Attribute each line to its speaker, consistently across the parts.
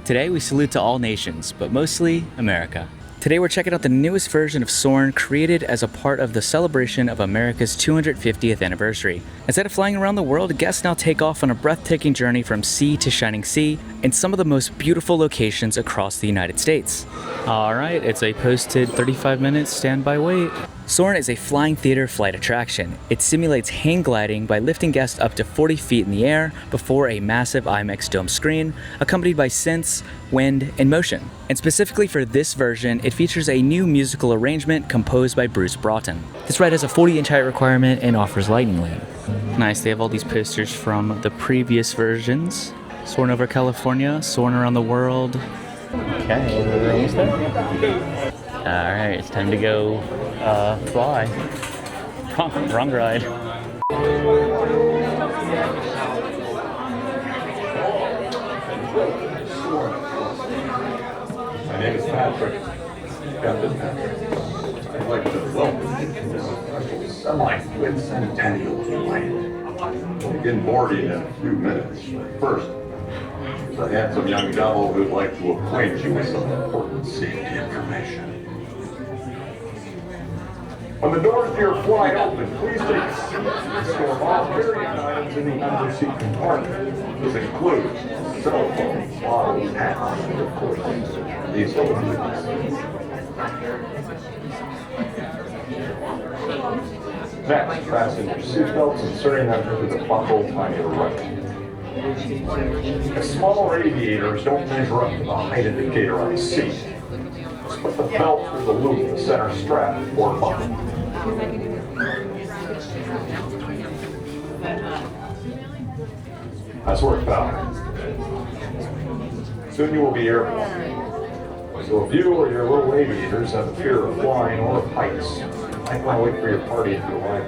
Speaker 1: Today we salute to all nations, but mostly America. Today we're checking out the newest version of Soarin created as a part of the celebration of America's 250th anniversary. Instead of flying around the world, guests now take off on a breathtaking journey from sea to shining sea in some of the most beautiful locations across the United States. Alright, it's a posted 35 minutes standby wait. Soarin is a flying theater flight attraction. It simulates hang gliding by lifting guests up to 40 feet in the air before a massive IMAX dome screen, accompanied by synths, wind, and motion. And specifically for this version, it features a new musical arrangement composed by Bruce Broughton. This ride has a 40-inch height requirement and offers lightning lane. Nice, they have all these posters from the previous versions. Soarin' over California, Soarin' around the world. Okay, we're almost there. Alright, it's time to go fly. Wrong ride.
Speaker 2: My name is Patrick. Captain Patrick. I'd like to welcome you to this special semi-quincentennial flight. We'll begin boarding in a few minutes. First, there's a handsome young devil who'd like to acquaint you with some important safety information. When the doors to your flight open, please take a seat. Store all carry-on items in the under-seat compartment. This includes cell phones, bottles, hats, and of course, these little things. Next, fasten your seatbelts, inserting them into the buckle on your right. As smaller aviators don't measure up to the height indicator on the seat. Just put the belt through the loop in the center strap or buckle. That's worked out. Soon you will be airborne. So if you or your little aviators have a fear of flying or of heights, you might want to wait for your party to arrive.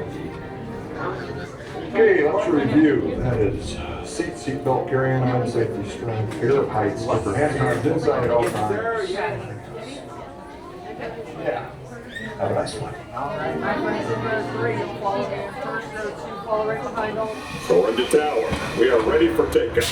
Speaker 2: Okay, let's review. That is seat belt, carrying on, safety strap, fear of heights, keep your hands on inside at all times. Yeah. Have a nice one. Go into tower. We are ready for takeoff.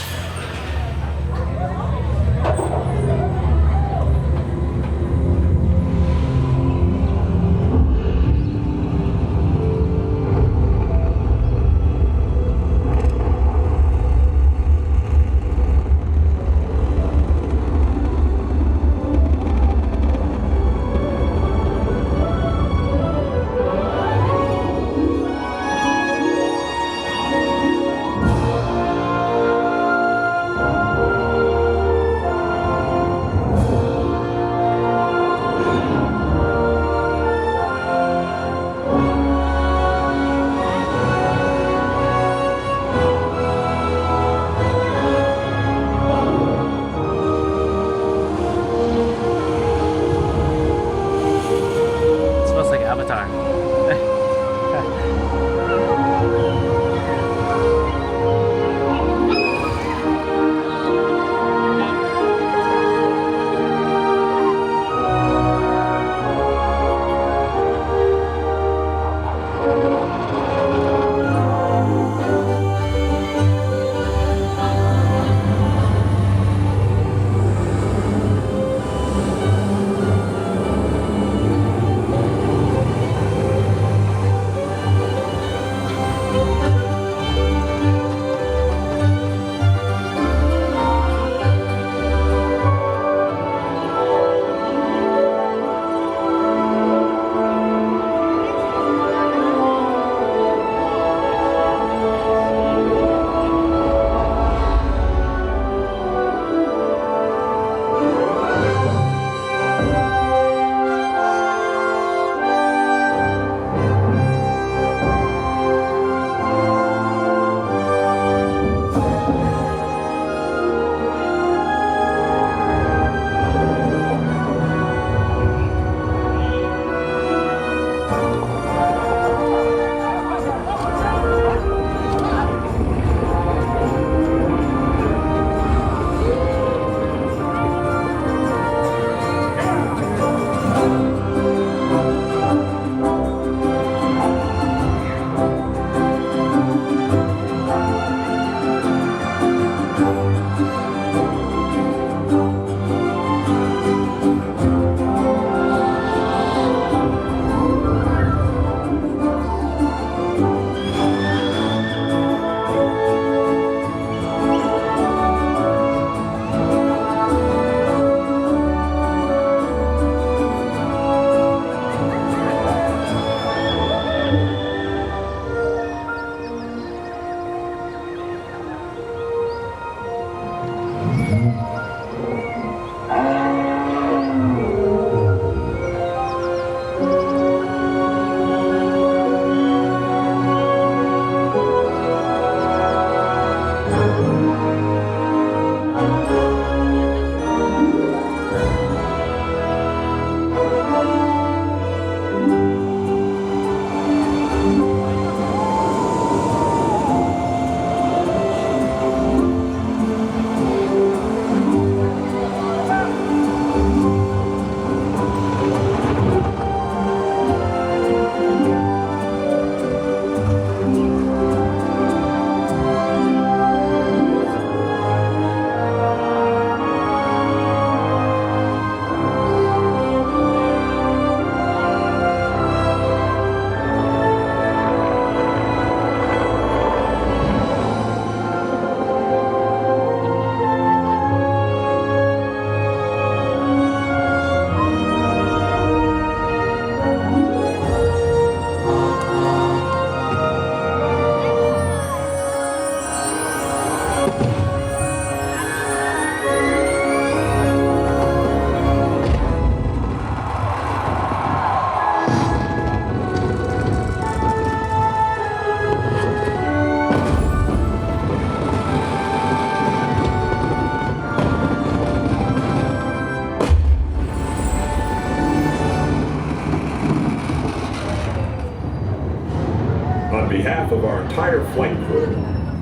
Speaker 2: behalf of our entire flight crew,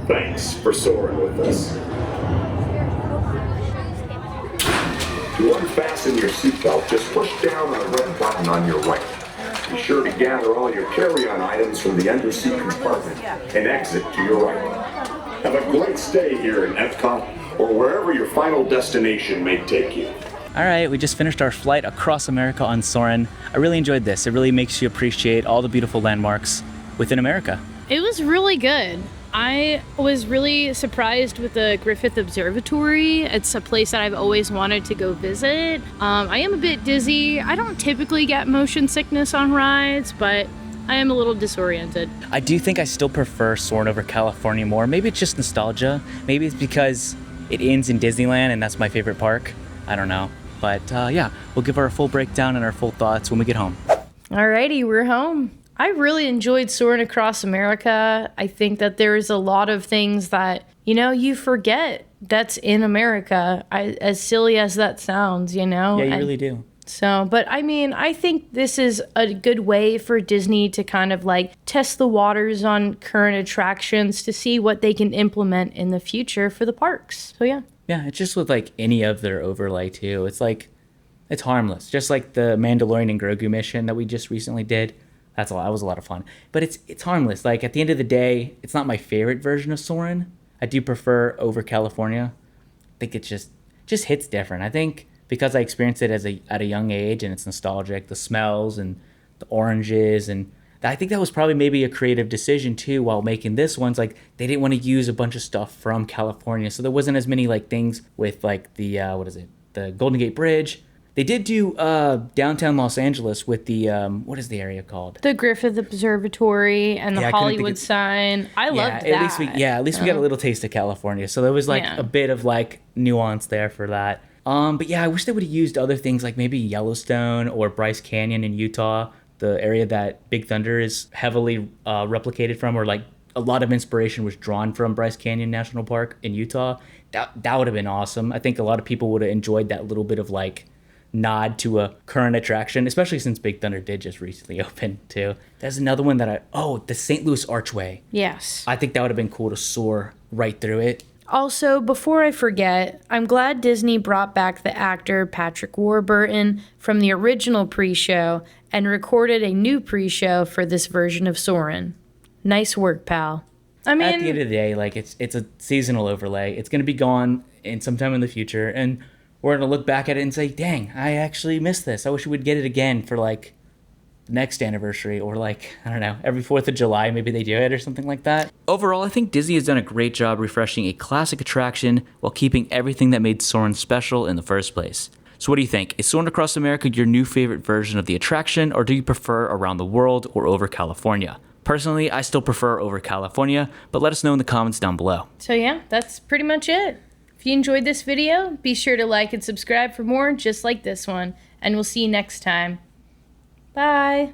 Speaker 2: thanks for soaring with us. To unfasten your seatbelt, just push down on the red button on your right. Be sure to gather all your carry-on items from the underseat compartment and exit to your right. Have a great stay here in EPCOT or wherever your final destination may take you.
Speaker 1: All right, we just finished our flight across America on Soarin. I really enjoyed this. It really makes you appreciate all the beautiful landmarks within America.
Speaker 3: It was really good. I was really surprised with the Griffith Observatory. It's a place that I've always wanted to go visit. I am a bit dizzy. I don't typically get motion sickness on rides, but I am a little disoriented.
Speaker 1: I do think I still prefer Soarin' over California more. Maybe it's just nostalgia. Maybe it's because it ends in Disneyland and that's my favorite park. I don't know. But yeah, we'll give our full breakdown and our full thoughts when we get home.
Speaker 3: Alrighty, we're home. I really enjoyed Soarin' Across America. I think that there's a lot of things that, you forget that's in America, as silly as that sounds,
Speaker 1: Yeah, you really do.
Speaker 3: So, but I think this is a good way for Disney to kind of test the waters on current attractions to see what they can implement in the future for the parks. So, yeah.
Speaker 1: Yeah, it's just with any of their overlay too. It's harmless. Just like the Mandalorian and Grogu mission that we just recently did. That was a lot of fun. But it's harmless. At the end of the day, it's not my favorite version of Soarin'. I do prefer over California. I think it just hits different. I think because I experienced it at a young age and it's nostalgic, the smells and the oranges, and I think that was probably maybe a creative decision too while making this one. They didn't want to use a bunch of stuff from California. So there wasn't as many things with the Golden Gate Bridge. They did do downtown Los Angeles with the, what is the area called?
Speaker 3: The Griffith Observatory and the Hollywood sign. I loved that.
Speaker 1: At least we got a little taste of California. So there was a bit of nuance there for that. But yeah, I wish they would have used other things like maybe Yellowstone or Bryce Canyon in Utah, the area that Big Thunder is heavily replicated from, or a lot of inspiration was drawn from Bryce Canyon National Park in Utah. That would have been awesome. I think a lot of people would have enjoyed that little bit of nod to a current attraction, especially since Big Thunder did just recently open too. There's another one that the St. Louis Archway.
Speaker 3: Yes.
Speaker 1: I think that would have been cool to soar right through it.
Speaker 3: Also, before I forget, I'm glad Disney brought back the actor Patrick Warburton from the original pre-show and recorded a new pre-show for this version of Soarin'. Nice work, pal.
Speaker 1: At the end of the day, it's a seasonal overlay. It's going to be gone in sometime in the future, and we're going to look back at it and say, dang, I actually missed this. I wish we would get it again for the next anniversary, or I don't know, every 4th of July, maybe they do it or something like that. Overall, I think Disney has done a great job refreshing a classic attraction while keeping everything that made Soarin' special in the first place. So what do you think? Is Soarin' Across America your new favorite version of the attraction, or do you prefer Around the World or over California? Personally, I still prefer over California, but let us know in the comments down below.
Speaker 3: So yeah, that's pretty much it. If you enjoyed this video, be sure to like and subscribe for more just like this one, and we'll see you next time. Bye.